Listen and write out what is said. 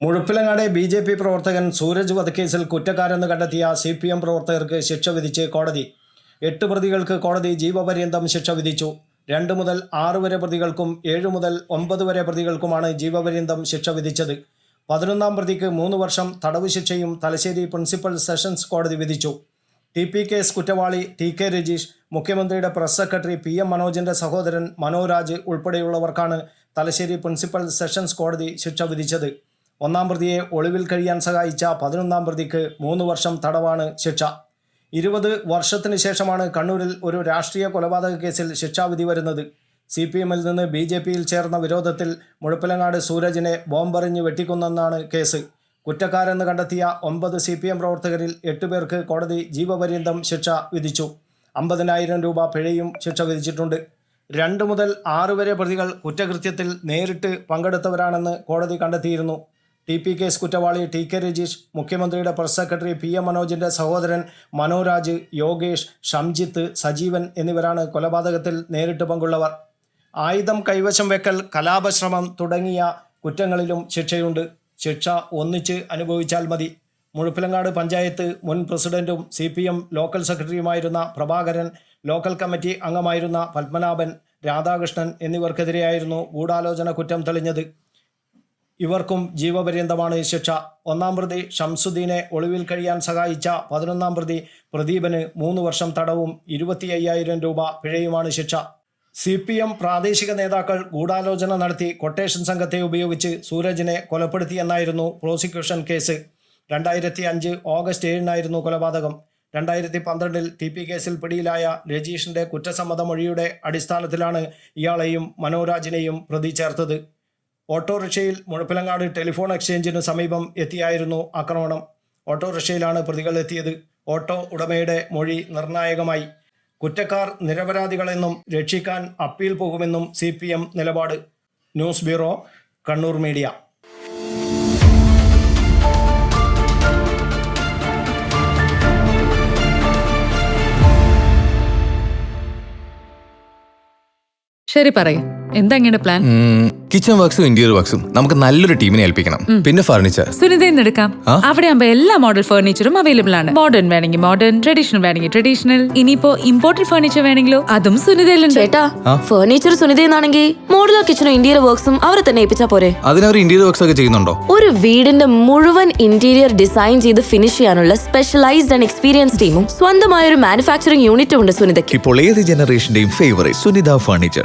Muzhappilangad BJP. പ്രവർത്തകൻ സൂരജ് വധക്കേസിൽ കുറ്റക്കാരെന്ന് കണ്ടെത്തിയ CPM പ്രവർത്തകർക്ക് ശിക്ഷ വിധിച്ച് കോടതി. 8 പ്രതികൾക്ക് കോടതി ജീവപര്യന്തം ശിക്ഷ വിധിച്ചു. 2 മുതൽ 6 വരെ പ്രതികൾക്കും 7 മുതൽ 9 വരെ പ്രതികൾക്കുമാണ് ജീവപര്യന്തം ശിക്ഷ വിധിച്ചത്. 11-ാം പ്രതിക്ക് 3 വർഷം തടവ് ശിക്ഷയും തലശ്ശേരി പ്രിൻസിപ്പൽ സെഷൻസ് കോടതി വിധിച്ചു. TP കേസ് കുറ്റവാളി TK രജീഷ്, മുഖ്യമന്ത്രിയുടെ പ്രസ് സെക്രട്ടറി PM മനോജിൻ്റെ സഹോദരൻ മനോരാജ് ഉൾപ്പെടെയുള്ളവർക്കാണ് തലശ്ശേരി പ്രിൻസിപ്പൽ സെഷൻസ് കോടതി ശിക്ഷ വിധിച്ചത്. 1-ാം പ്രതിയെ ഒളിവിൽ കഴിയാൻ സഹായിച്ച 11-ാം പ്രതിക്ക് 3 വർഷം തടവാണ് ശിക്ഷ. 20 വർഷത്തിന് ശേഷമാണ് കണ്ണൂരിൽ ഒരു രാഷ്ട്രീയ കൊലപാതക കേസിൽ ശിക്ഷാവിധി വരുന്നത്. CPM-ൽ നിന്ന് BJP-യിൽ ചേർന്ന വിരോധത്തിൽ മുഴപ്പിലങ്ങാട് സൂരജിനെ ബോംബെറിഞ്ഞ് വെട്ടിക്കൊന്നെന്നാണ് കേസ്. കുറ്റക്കാരെന്ന് കണ്ടെത്തിയ 9 CPM പ്രവർത്തകരിൽ 8 പേർക്ക് കോടതി ജീവപര്യന്തം ശിക്ഷ വിധിച്ചു. 50,000 രൂപ പിഴയും ശിക്ഷ വിധിച്ചിട്ടുണ്ട്. 2 മുതൽ 6 വരെ പ്രതികൾ കുറ്റകൃത്യത്തിൽ നേരിട്ട് പങ്കെടുത്തവരാണെന്ന് കോടതി കണ്ടെത്തിയിരുന്നു. TP കേസ് കുറ്റവാളി TK രജീഷ്, മുഖ്യമന്ത്രിയുടെ പ്രസ് സെക്രട്ടറി PM മനോജിൻ്റെ സഹോദരൻ മനോരാജ്, യോഗേഷ്, ഷംജിത്ത്, സജീവൻ എന്നിവരാണ് കൊലപാതകത്തിൽ നേരിട്ട് പങ്കുള്ളവർ. ആയുധം കൈവശം വെക്കൽ, കലാപശ്രമം തുടങ്ങിയ കുറ്റങ്ങളിലും ശിക്ഷയുണ്ട്. ശിക്ഷ ഒന്നിച്ച് അനുഭവിച്ചാൽ മതി. മുഴപ്പിലങ്ങാട് പഞ്ചായത്ത് മുൻ പ്രസിഡന്റും CPM ലോക്കൽ സെക്രട്ടറിയുമായിരുന്ന പ്രഭാകരൻ, ലോക്കൽ കമ്മിറ്റി അംഗമായിരുന്ന പത്മനാഭൻ, രാധാകൃഷ്ണൻ എന്നിവർക്കെതിരെയായിരുന്നു ഗൂഢാലോചന കുറ്റം തെളിഞ്ഞത്. ഇവർക്കും ജീവപര്യന്തമാണ് ശിക്ഷ. 1-ാം പ്രതി ഷംസുദ്ദീനെ ഒളിവിൽ കഴിയാൻ സഹായിച്ച 11-ാം പ്രതി പ്രദീപന് 3 വർഷം തടവും 25,000 രൂപ പിഴയുമാണ് ശിക്ഷ. CPM പ്രാദേശിക നേതാക്കൾ ഗൂഢാലോചന നടത്തി കൊട്ടേഷൻ സംഘത്തെ ഉപയോഗിച്ച് സൂരജിനെ കൊലപ്പെടുത്തിയെന്നായിരുന്നു പ്രോസിക്യൂഷൻ കേസ്. 2005 ഓഗസ്റ്റ് 7-നായിരുന്നു കൊലപാതകം. 2012-ൽ TP കേസിൽ പിടിയിലായ രജീഷിൻ്റെ കുറ്റസമ്മത മൊഴിയുടെ അടിസ്ഥാനത്തിലാണ് ഇയാളെയും മനോരാജിനെയും പ്രതി ചേർത്തത്. ഓട്ടോറിക്ഷയിൽ മുഴപ്പിലങ്ങാട് ടെലിഫോൺ എക്സ്ചേഞ്ചിന് സമീപം എത്തിയായിരുന്നു ആക്രമണം. ഓട്ടോറിക്ഷയിലാണ് പ്രതികൾ എത്തിയത്. ഓട്ടോ ഉടമയുടെ മൊഴി നിർണായകമായി. കുറ്റക്കാർ നിരപരാധികളെന്നും രക്ഷിക്കാൻ അപ്പീൽ പോകുമെന്നും CPM നിലപാട്. News bureau, Kannur media. ശരി, പറയും എന്താ ഇങ്ങനെ പ്ലാൻ? കിച്ചൺ വർക്ക്സും ഇന്റീരിയർ വർക്ക്സും നമുക്ക് നല്ലൊരു ടീമിനെ ഏൽപ്പിക്കണം. പിന്നെ ഫർണിച്ചർ സുനിതയിൽ എടുക്കാം. അവിടെ ആകുമ്പോ എല്ലാ മോഡൽ ഫർണിച്ചറും അവൈലബിൾ ആണ്. മോഡേൺ വേണമെങ്കിൽ മോഡേൺ, ട്രഡീഷണൽ വേണമെങ്കിൽ ട്രഡീഷണൽ. ഇനിയിപ്പോ ഇമ്പോർട്ടഡ് ഫർണിച്ചർ വേണമെങ്കിലോ അതും സുനിതയിലുണ്ട്. ചേട്ടാ, ഫർണിച്ചർ സുനിതയെന്നാണെങ്കിൽ മോഡുലർ കിച്ചണും ഇന്റീരിയർ വർക്ക്സും അവരെ തന്നെ ഏൽപ്പിച്ചാ പോരെ? അതിനവർ ഇന്റീരിയർ വർക്ക്സ് ഒക്കെ ചെയ്യുന്നുണ്ടോ? ഒരു വീടിന്റെ മുഴുവൻ ഇന്റീരിയർ ഡിസൈൻ ചെയ്ത് ഫിനിഷ് ചെയ്യാനുള്ള സ്പെഷ്യലൈസ്ഡ് ആൻഡ് എക്സ്പീരിയൻസ് ടീമും സ്വന്തമായ ഒരു മാനുഫാക്ചറിംഗ് യൂണിറ്റും ഉണ്ട് സുനിതയ്ക്ക്. ഇപ്പോൾ ഏത് ജനറേഷന്റെയും ഫേവറേറ്റ് സുനിത ഫർണിച്ചർ.